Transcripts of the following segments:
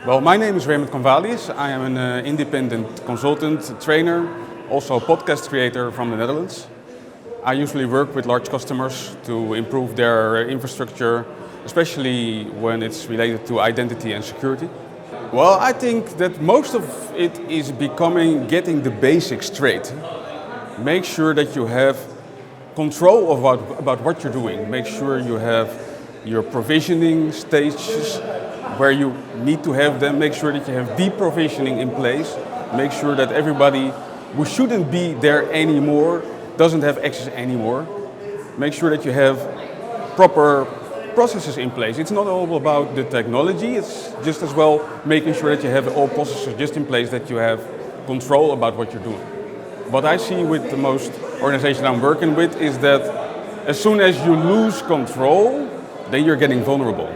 Well, my name is Raymond Comvalius. I am an independent consultant, trainer, also a podcast creator from the Netherlands. I usually work with large customers to improve their infrastructure, especially when it's related to identity and security. Well, I think that most of it is getting the basics straight. Make sure that you have control about what you're doing. Make sure you have your provisioning stages where you need to have them. Make sure that you have deep provisioning in place. Make sure that everybody who shouldn't be there anymore doesn't have access anymore. Make sure that you have proper processes in place. It's not all about the technology, it's just as well making sure that you have all processes just in place, that you have control about what you're doing. What I see with the most organizations I'm working with is that as soon as you lose control, then you're getting vulnerable.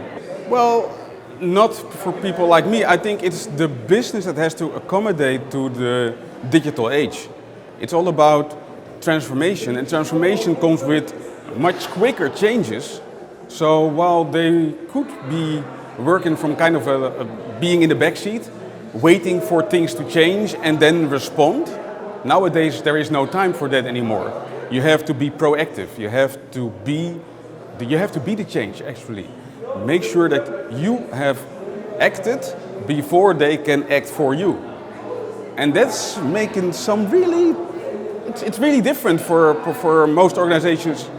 Well, not for people like me. I think it's the business that has to accommodate to the digital age. It's all about transformation, and transformation comes with much quicker changes. So while they could be working from kind of being in the backseat, waiting for things to change and then respond, nowadays there is no time for that anymore. You have to be proactive. You have to be the change actually. Make sure that you have acted before they can act for you. And that's making some it's really different for most organizations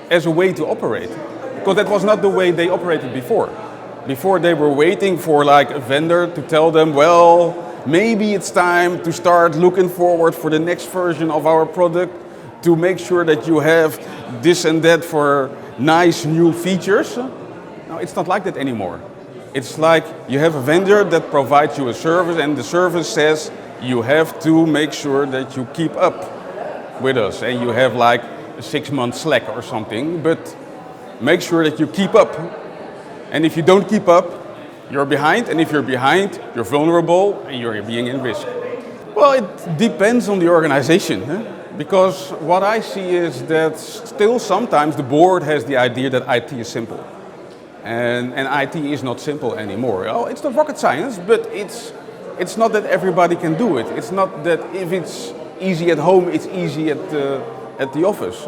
as a way to operate. Because that was not the way they operated before. Before they were waiting for like a vendor to tell them, well, maybe it's time to start looking forward for the next version of our product to make sure that you have this and that for nice new features. No, it's not like that anymore. It's like you have a vendor that provides you a service, and the service says you have to make sure that you keep up with us, and you have like a 6-month slack or something, but make sure that you keep up. And if you don't keep up, you're behind, and if you're behind, you're vulnerable and you're being in risk. Well, it depends on the organization, because what I see is that still sometimes the board has the idea that IT is simple. And IT is not simple anymore. Oh, it's not rocket science, but it's not that everybody can do it. It's not that if it's easy at home, it's easy at the office.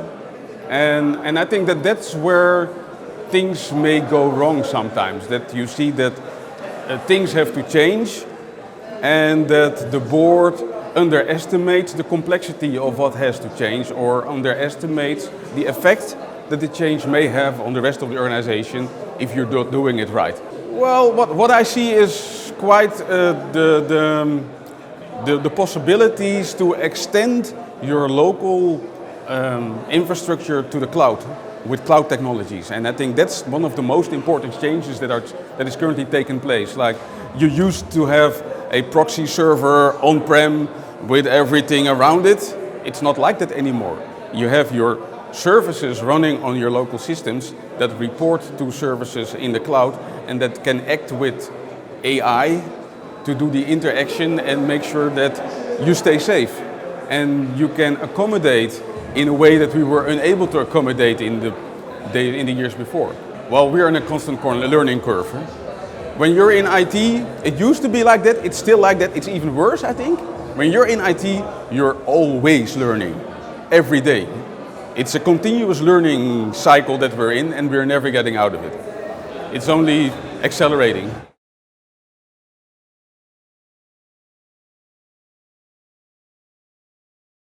And I think that that's where things may go wrong sometimes, that you see that things have to change and that the board underestimates the complexity of what has to change, or underestimates the effect that the change may have on the rest of the organization if you're not doing it right. Well, what I see is quite the possibilities to extend your local infrastructure to the cloud with cloud technologies, and I think that's one of the most important changes that is currently taking place. Like, you used to have a proxy server on-prem with everything around it. It's not like that anymore. You have your services running on your local systems that report to services in the cloud, and that can act with AI to do the interaction and make sure that you stay safe. And you can accommodate in a way that we were unable to accommodate in the years before. Well, we are in a constant learning curve. When you're in IT, it used to be like that, it's still like that, it's even worse, I think. When you're in IT, you're always learning, every day. It's a continuous learning cycle that we're in, and we're never getting out of it. It's only accelerating.